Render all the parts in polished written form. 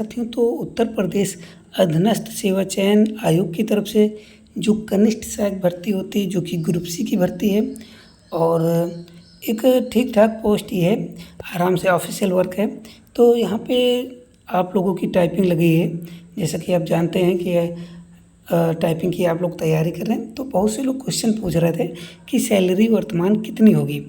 साथियों, तो उत्तर प्रदेश अधीनस्थ सेवा चयन आयोग की तरफ से जो कनिष्ठ सहायक भर्ती होती है, जो कि ग्रुप सी की भर्ती है और एक ठीक ठाक पोस्ट ही है, आराम से ऑफिशियल वर्क है। तो यहाँ पे आप लोगों की टाइपिंग लगी है, जैसा कि आप जानते हैं कि टाइपिंग की आप लोग तैयारी कर रहे हैं। तो बहुत से लोग क्वेश्चन पूछ रहे थे कि सैलरी वर्तमान कितनी होगी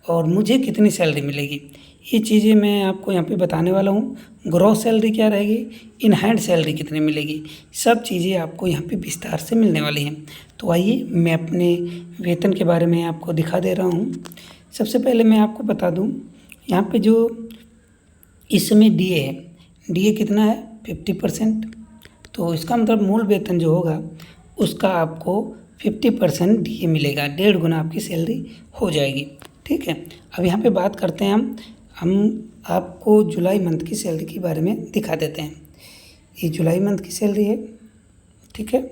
और मुझे कितनी सैलरी मिलेगी। ये चीज़ें मैं आपको यहाँ पे बताने वाला हूँ। ग्रॉस सैलरी क्या रहेगी, इन हैंड सैलरी कितनी मिलेगी, सब चीज़ें आपको यहाँ पे विस्तार से मिलने वाली हैं। तो आइए मैं अपने वेतन के बारे में आपको दिखा दे रहा हूँ। सबसे पहले मैं आपको बता दूँ, यहाँ पे जो इस समय डीए है, डीए कितना है 50%। तो इसका मतलब मूल वेतन जो होगा उसका आपको 50% डीए मिलेगा, 1.5 गुना आपकी सैलरी हो जाएगी। ठीक है, अब यहाँ पे बात करते हैं हम आपको जुलाई मंथ की सैलरी के बारे में दिखा देते हैं। ये जुलाई मंथ की सैलरी है। ठीक है,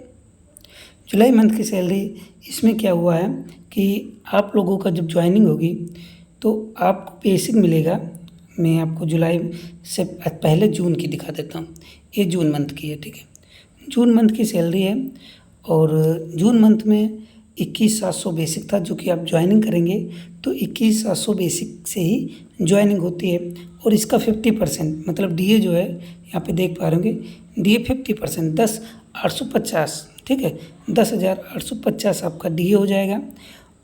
जुलाई मंथ की सैलरी, इसमें क्या हुआ है कि आप लोगों का जब ज्वाइनिंग होगी तो आपको बेसिक मिलेगा। मैं आपको जुलाई से पहले जून की दिखा देता हूँ। ये जून मंथ की है। ठीक है, जून मंथ की सैलरी है और जून मंथ में 21,700 बेसिक था, जो कि आप ज्वाइनिंग करेंगे तो 21,700 बेसिक से ही ज्वाइनिंग होती है। और इसका 50% मतलब डीए जो है, यहाँ पे देख पा रहे होंगे डीए 50%, 10,850। ठीक है, 10,850 आपका डीए हो जाएगा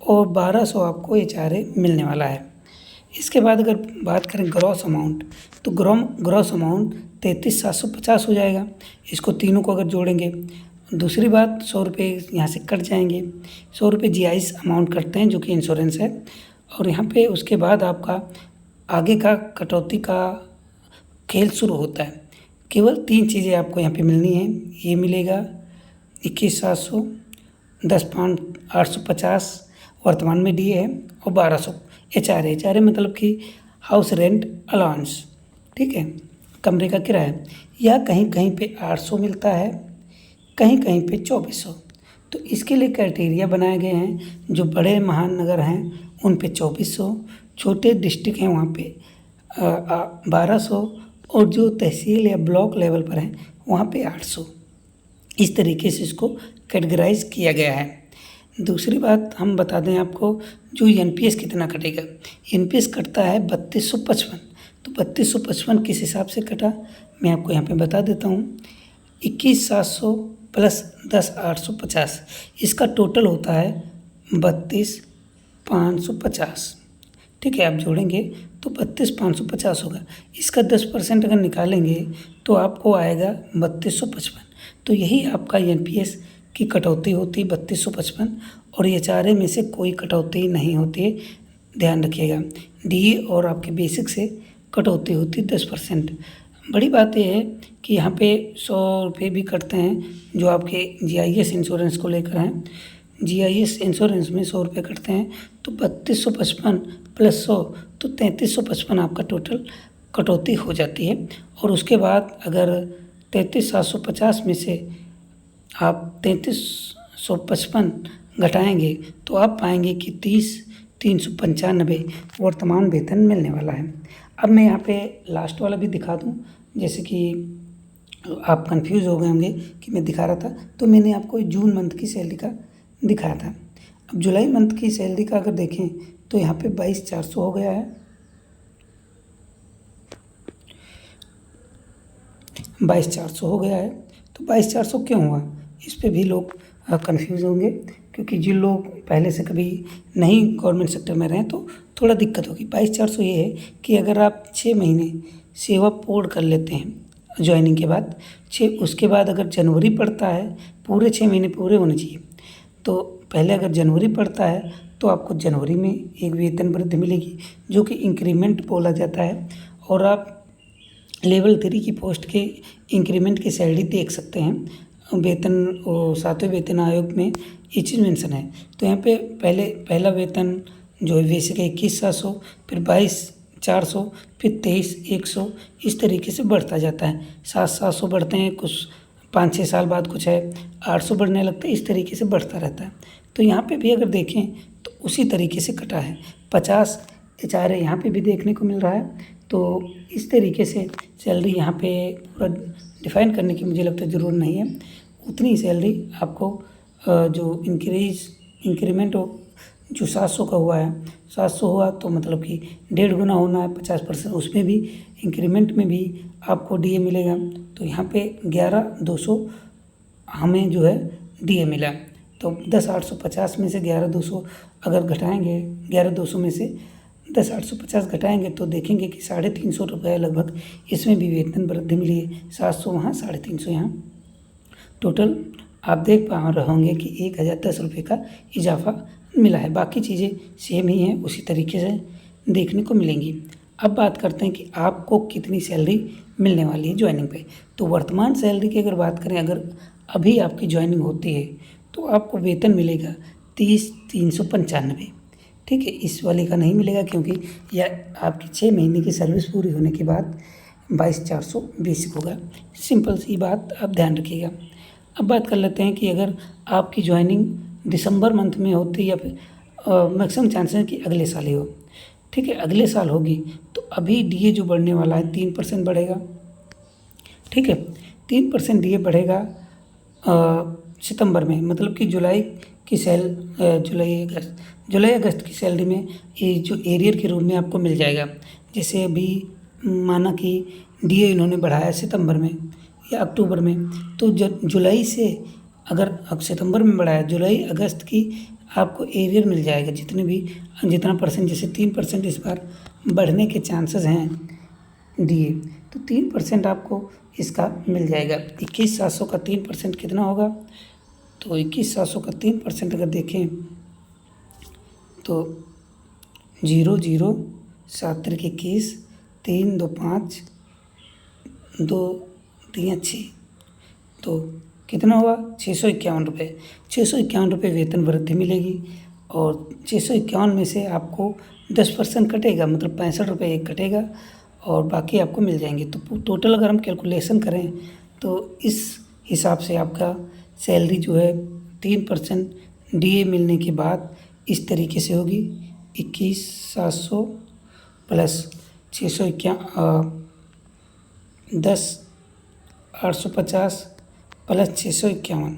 और 1,200 आपको एचआरए मिलने वाला है। इसके बाद अगर बात करें ग्रॉस अमाउंट, तो ग्रॉस अमाउंट 33,750 हो जाएगा। इसको तीनों को अगर जोड़ेंगे, दूसरी बात 100 रुपये यहाँ से कट जाएंगे। 100 रुपये जीआईएस अमाउंट कटते हैं, जो कि इंश्योरेंस है। और यहाँ पे उसके बाद आपका आगे का कटौती का खेल शुरू होता है। केवल 3 चीज़ें आपको यहाँ पे मिलनी है। ये मिलेगा 21,700, 10,850 वर्तमान में डीए है और 1,200 एचआरए मतलब कि हाउस रेंट अलाउंस। ठीक है, कमरे का किराया, या कहीं कहीं पे 800 मिलता है, कहीं कहीं पे 2,400। तो इसके लिए क्राइटेरिया बनाए गए हैं। जो बड़े महानगर हैं उन पे 2,400, छोटे डिस्ट्रिक्ट हैं वहाँ पे 1,200 और जो तहसील या ब्लॉक लेवल पर हैं वहाँ पे 800। इस तरीके से इसको कैटेगराइज किया गया है। दूसरी बात हम बता दें आपको, जो एनपीएस कितना कटेगा। एनपीएस कटता है 3,255। तो 3,255 किस हिसाब से कटा, मैं आपको यहाँ पे बता देता हूँ। 21,700 प्लस 10,850, इसका टोटल होता है 32,550। ठीक है, आप जोड़ेंगे तो 32,550 होगा। इसका 10% अगर निकालेंगे तो आपको आएगा 3,255। तो यही आपका एनपीएस की कटौती होती 3,255 और एचआरए में से कोई कटौती नहीं होती है, ध्यान रखिएगा। डीए और आपके बेसिक से कटौती होती 10%। बड़ी बात यह है कि यहाँ पे 100 रुपये भी कटते हैं, जो आपके जीआईएस इंश्योरेंस को लेकर हैं। जीआईएस इंश्योरेंस में 100 रुपये कटते हैं, तो 3,255 प्लस 100 तो 3,355 आपका टोटल कटौती हो जाती है। और उसके बाद अगर 33,750 में से आप 33,155 घटाएंगे तो आप पाएंगे कि 30,395 वर्तमान वेतन मिलने वाला है। अब मैं यहाँ पे लास्ट वाला भी दिखा दूँ, जैसे कि आप कंफ्यूज हो गए होंगे कि मैं दिखा रहा था, तो मैंने आपको जून मंथ की सैलरी का दिखाया था। अब जुलाई मंथ की सैलरी का अगर देखें तो यहाँ पे 22,400 हो गया है। 22,400 हो गया है। तो 22,400 क्यों हुआ, इस पे भी लोग कंफ्यूज होंगे, क्योंकि जिन लोग पहले से कभी नहीं गवर्नमेंट सेक्टर में रहे तो थोड़ा दिक्कत होगी। 22,400 ये है कि अगर आप 6 महीने सेवा पूर्ण कर लेते हैं ज्वाइनिंग के बाद, उसके बाद अगर जनवरी पड़ता है, पूरे 6 महीने पूरे होने चाहिए, तो पहले अगर जनवरी पड़ता है तो आपको जनवरी में एक वेतन वृद्धि मिलेगी, जो कि इंक्रीमेंट बोला जाता है। और आप लेवल 3 की पोस्ट के इंक्रीमेंट की सैलरी देख सकते हैं। वेतन 7वें वेतन आयोग में ये चीज़ मेंशन है। तो यहाँ पे पहला वेतन जो है बेसिक है 21,700, फिर 22,400, फिर 23,100, इस तरीके से बढ़ता जाता है। 700 बढ़ते हैं, कुछ 5-6 साल बाद कुछ है 800 बढ़ने लगता है, इस तरीके से बढ़ता रहता है। तो यहाँ पे भी अगर देखें तो उसी तरीके से कटा है। 50 एचआरए यहाँ पे भी देखने को मिल रहा है। तो इस तरीके से सैलरी यहाँ पे पूरा डिफाइन करने की मुझे लगता है ज़रूरत नहीं है। उतनी ही सैलरी आपको जो इंक्रीमेंट हो, जो 700 का हुआ है, 700 हुआ तो मतलब कि 1.5 गुना होना है 50%, उसमें भी इंक्रीमेंट में भी आपको डीए मिलेगा। तो यहाँ पे 11,200 हमें जो है डीए मिला। तो 10,850 में से 11,200 अगर घटाएंगे, 11,200 में से 10,850 घटाएंगे तो देखेंगे कि 350 रुपये लगभग इसमें भी वेतन वृद्धि मिली है। 700 वहाँ, 350 यहाँ, टोटल आप देख पा रहे होंगे कि 1,010 रुपये का इजाफा मिला है। बाकी चीज़ें सेम ही हैं, उसी तरीके से देखने को मिलेंगी। अब बात करते हैं कि आपको कितनी सैलरी मिलने वाली है ज्वाइनिंग पे। तो वर्तमान सैलरी की अगर बात करें, अगर अभी आपकी ज्वाइनिंग होती है तो आपको वेतन मिलेगा 30,395। ठीक है, इस वाले का नहीं मिलेगा क्योंकि यह आपकी 6 महीने की सर्विस पूरी होने के बाद 22,400 बेसिक होगा। सिंपल सी बात आप ध्यान रखिएगा। अब बात कर लेते हैं कि अगर आपकी ज्वाइनिंग दिसंबर मंथ में होती है या फिर मैक्सिमम चांसेस है कि अगले साल ही हो। ठीक है, अगले साल होगी तो अभी डीए जो बढ़ने वाला है 3% बढ़ेगा। ठीक है, 3% डीए बढ़ेगा सितंबर में, मतलब कि जुलाई अगस्त की सैलरी में ये जो एरियर के रूप में आपको मिल जाएगा। जैसे अभी माना कि डीए इन्होंने बढ़ाया सितंबर में या अक्टूबर में, तो जुलाई से अगर सितंबर में बढ़ाया, जुलाई अगस्त की आपको एरियर मिल जाएगा जितना परसेंट, जैसे 3% इस बार बढ़ने के चांसेस हैं डीए, तो 3% आपको इसका मिल जाएगा। 21,700 का 3% कितना होगा? तो 21,700 का 3% अगर देखें तो 0,0 7 21, 3 2 5 2 3 6, तो कितना हुआ? 651 रुपये। 651 रुपये वेतन वृद्धि मिलेगी और 651 में से आपको 10% कटेगा, मतलब 65 रुपये एक कटेगा और बाकी आपको मिल जाएंगे। तो टोटल अगर हम कैलकुलेशन करें तो इस हिसाब से आपका सैलरी जो है 3% डीए मिलने के बाद इस तरीके से होगी। 21,700 प्लस 10,850 प्लस 651,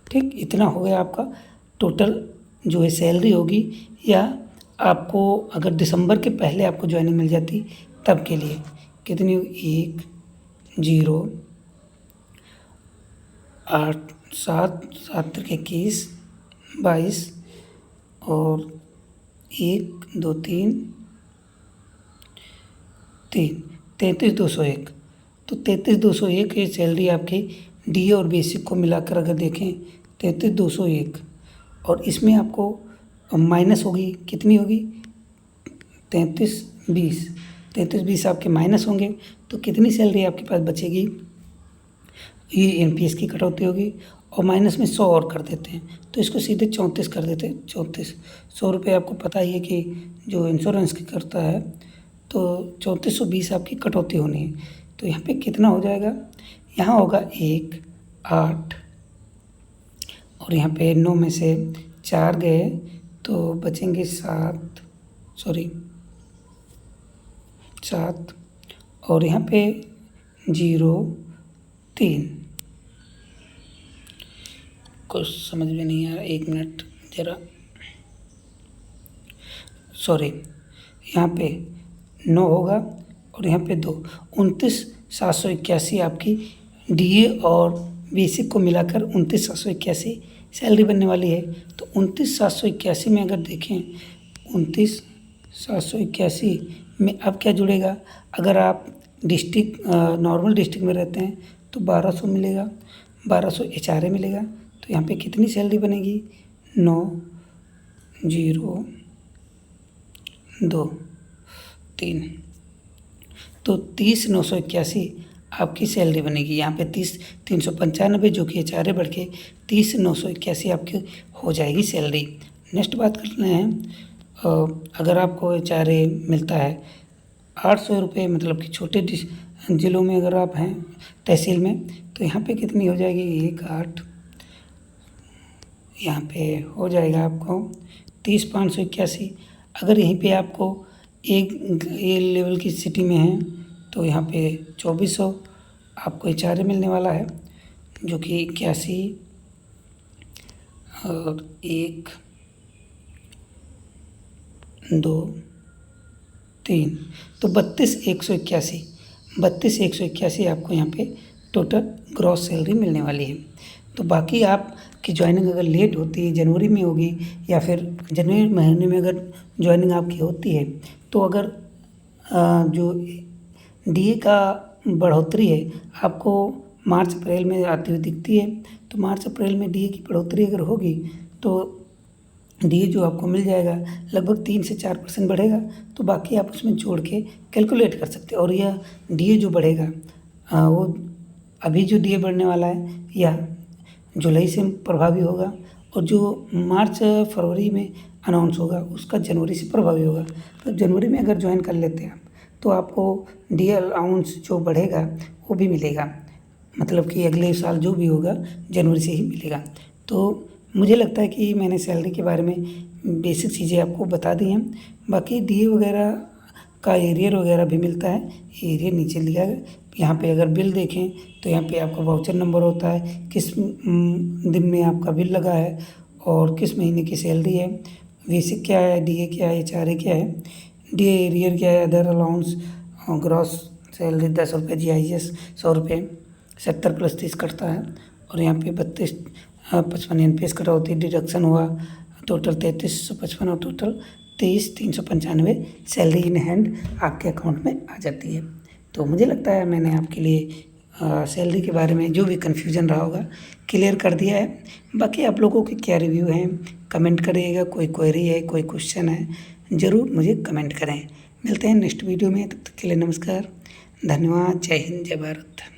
ठीक, इतना हो गया आपका टोटल जो है सैलरी होगी। या आपको अगर दिसंबर के पहले आपको ज्वाइनिंग मिल जाती तब के लिए कितनी होगी? 1,0,8,7 21 22 और 1 2 3 33,201। तो 33,201 ये सैलरी आपकी डीए और बेसिक को मिलाकर अगर देखें 33,201, और इसमें आपको माइनस होगी, कितनी होगी? 33,20 आपके माइनस होंगे तो कितनी सैलरी आपके पास बचेगी? ये एनपीएस की कटौती होगी और माइनस में 100 और कर देते हैं तो इसको सीधे 34 कर देते हैं। 100 रुपये आपको पता ही है कि जो इंश्योरेंस की करता है, तो 3420 आपकी कटौती होनी है। तो यहाँ पे कितना हो जाएगा? यहाँ होगा 1 8 और यहाँ पे 9 में से 4 गए तो बचेंगे 7 और यहाँ पे 0 3, कुछ समझ में नहीं आ रहा, 1 मिनट ज़रा, यहाँ पे 9 होगा और यहाँ पे 2, 29,781 आपकी डीए और बेसिक को मिलाकर 29,781 सैलरी बनने वाली है। तो 29,781 में अगर देखें, 29,781 में अब क्या जुड़ेगा? अगर आप नॉर्मल डिस्ट्रिक्ट में रहते हैं तो 1,200 मिलेगा, 1,200 एचआरए मिलेगा। तो यहाँ पे कितनी सैलरी बनेगी? 9 0 2 3, तो 30,981 आपकी सैलरी बनेगी। यहाँ पे 30,395 जो कि एचआरए बढ़ के 30,981 आपकी हो जाएगी सैलरी। नेक्स्ट बात करते हैं, अगर आपको एचआरए मिलता है 800 रुपये, मतलब कि छोटे जिलों में अगर आप हैं तहसील में, तो यहाँ पे कितनी हो जाएगी? 1 8, यहाँ पे हो जाएगा आपको 30,581। अगर यहीं पे आपको ए लेवल की सिटी में हैं तो यहाँ पे 2400 आपको एचआरए मिलने वाला है, जो कि 81 और 1 2 3 तो 32,181 आपको यहाँ पे टोटल ग्रॉस सैलरी मिलने वाली है। तो बाकी आपकी ज्वाइनिंग अगर लेट होती है, जनवरी में होगी या फिर जनवरी महीने में अगर ज्वाइनिंग आपकी होती है, तो अगर जो डीए का बढ़ोतरी है आपको मार्च अप्रैल में आती हुई दिखती है, तो मार्च अप्रैल में डीए की बढ़ोतरी अगर होगी तो डीए जो आपको मिल जाएगा लगभग 3 से 4% बढ़ेगा। तो बाकी आप उसमें जोड़ के कैलकुलेट कर सकते हैं। और यह डीए जो बढ़ेगा वो अभी जो डीए बढ़ने वाला है यह जुलाई से प्रभावी होगा, और जो मार्च फरवरी में अनाउंस होगा उसका जनवरी से प्रभावी होगा। तो जनवरी में अगर ज्वाइन कर लेते हैं आप तो आपको डीए अलाउंस जो बढ़ेगा वो भी मिलेगा, मतलब कि अगले साल जो भी होगा जनवरी से ही मिलेगा। तो मुझे लगता है कि मैंने सैलरी के बारे में बेसिक चीज़ें आपको बता दी हैं। बाकी डीए वगैरह का एरियर वगैरह भी मिलता है, एरियर नीचे लिखा है। यहाँ पे अगर बिल देखें तो यहाँ पे आपका वाउचर नंबर होता है, किस दिन में आपका बिल लगा है और किस महीने की सैलरी है, बेसिक क्या है, डीए क्या है, एचआरए क्या है, डीए एरियर क्या है, अदर अलाउंस, ग्रॉस सैलरी 10 रुपये, जीआईएस 100 रुपये, 70 + 30 कटता है, और यहाँ पे 55 एनपीएस कटौती डिडक्शन हुआ, टोटल 3355 और टोटल 23,395 सैलरी इन हैंड आपके अकाउंट में आ जाती है। तो मुझे लगता है मैंने आपके लिए सैलरी के बारे में जो भी कन्फ्यूज़न रहा होगा क्लियर कर दिया है। बाकी आप लोगों के क्या रिव्यू हैं कमेंट करिएगा, कोई क्वेरी है, कोई क्वेश्चन है, ज़रूर मुझे कमेंट करें। मिलते हैं नेक्स्ट वीडियो में, तब तक के लिए नमस्कार, धन्यवाद, जय हिंद, जय भारत।